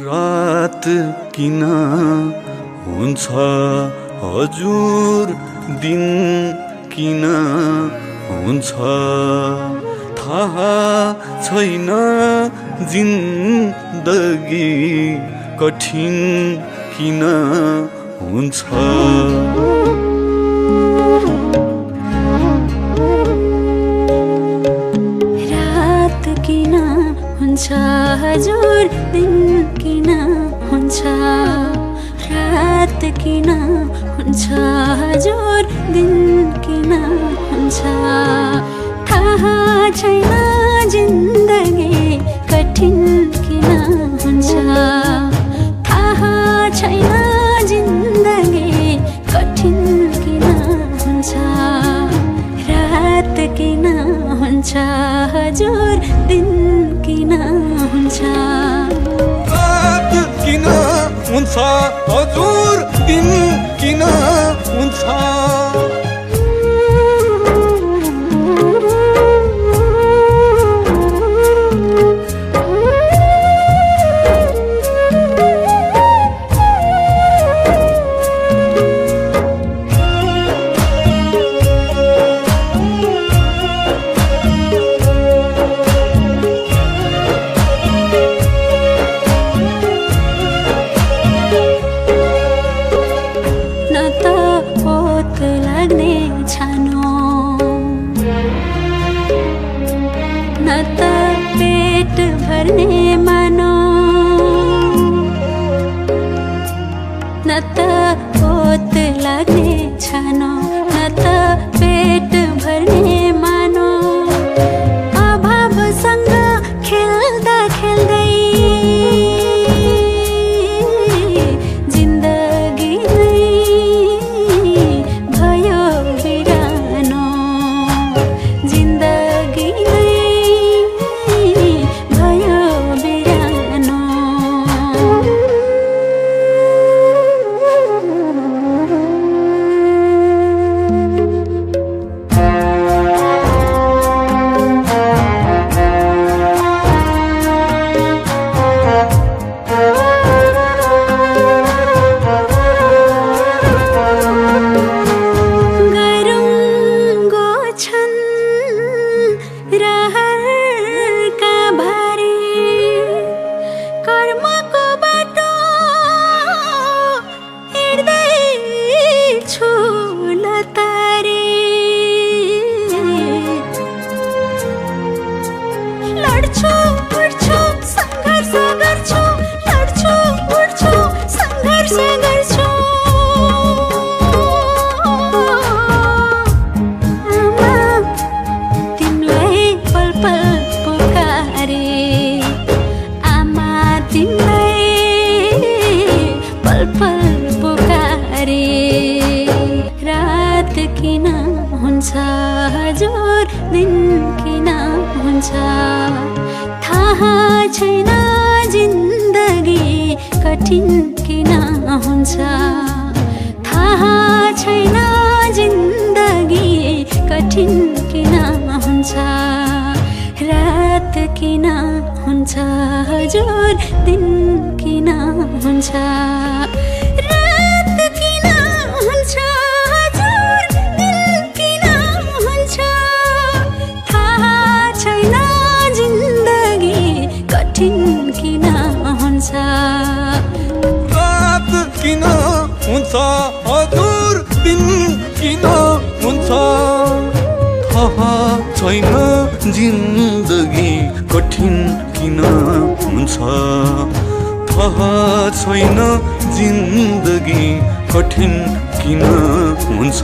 रात किन हुन्छ हजुर, दिन किन हुन्छ थाहा छैन। जिन्दगी कठिन किन हुन्छ। रात किन हुन्छ हजुर, दिन किन हुन्छ। रात किन हुन्छ हजुर, दिन किन हुन्छ थाहा छैन। जिन्दगी कठिन किन हुन्छ थाहा छैन। जिन्दगी कठिन किन हुन्छ। रात किन हुन्छ हजुर, दिन किन हुन्छ। रात किन हुन्छ हजुर, दिन किन हुन्छ। न त पेट भर्ने मानो, न त पोत लाग्ने छानो। न त पेट भर्ने मानो। अभावसँग खेल्दा खेल्दै जिन्दगी भयो बिरानो। जिन्दगी भयो बिरानो। रहरका भारी कर्मको बाटो हिँड्दैछु लतारी। लड्छु उड्छु सङ्घर्ष गर्छु। लड्छु उड्छु सङ्घर्ष गर्छु। रात किन हुन्छ हजुर, दिन किन हुन्छ थाहा छैन। जिन्दगी कठिन किन हुन्छ थाहा छैन। जिन्दगी कठिन किन हुन्छ। रात किन हुन्छ हजुर, दिन किन हुन्छ। रात किन हुन्छ हजुर, दिन किन हुन्छ थाहा छैन। जिन्दगी कठिन किन हुन्छ। रात किन हुन्छ हजुर, दिन किन हुन्छ थाहा छैन। जिन्दगी कठिन किन हुन्छ थाहा छैन। जिन्दगी कठिन किन हुन्छ।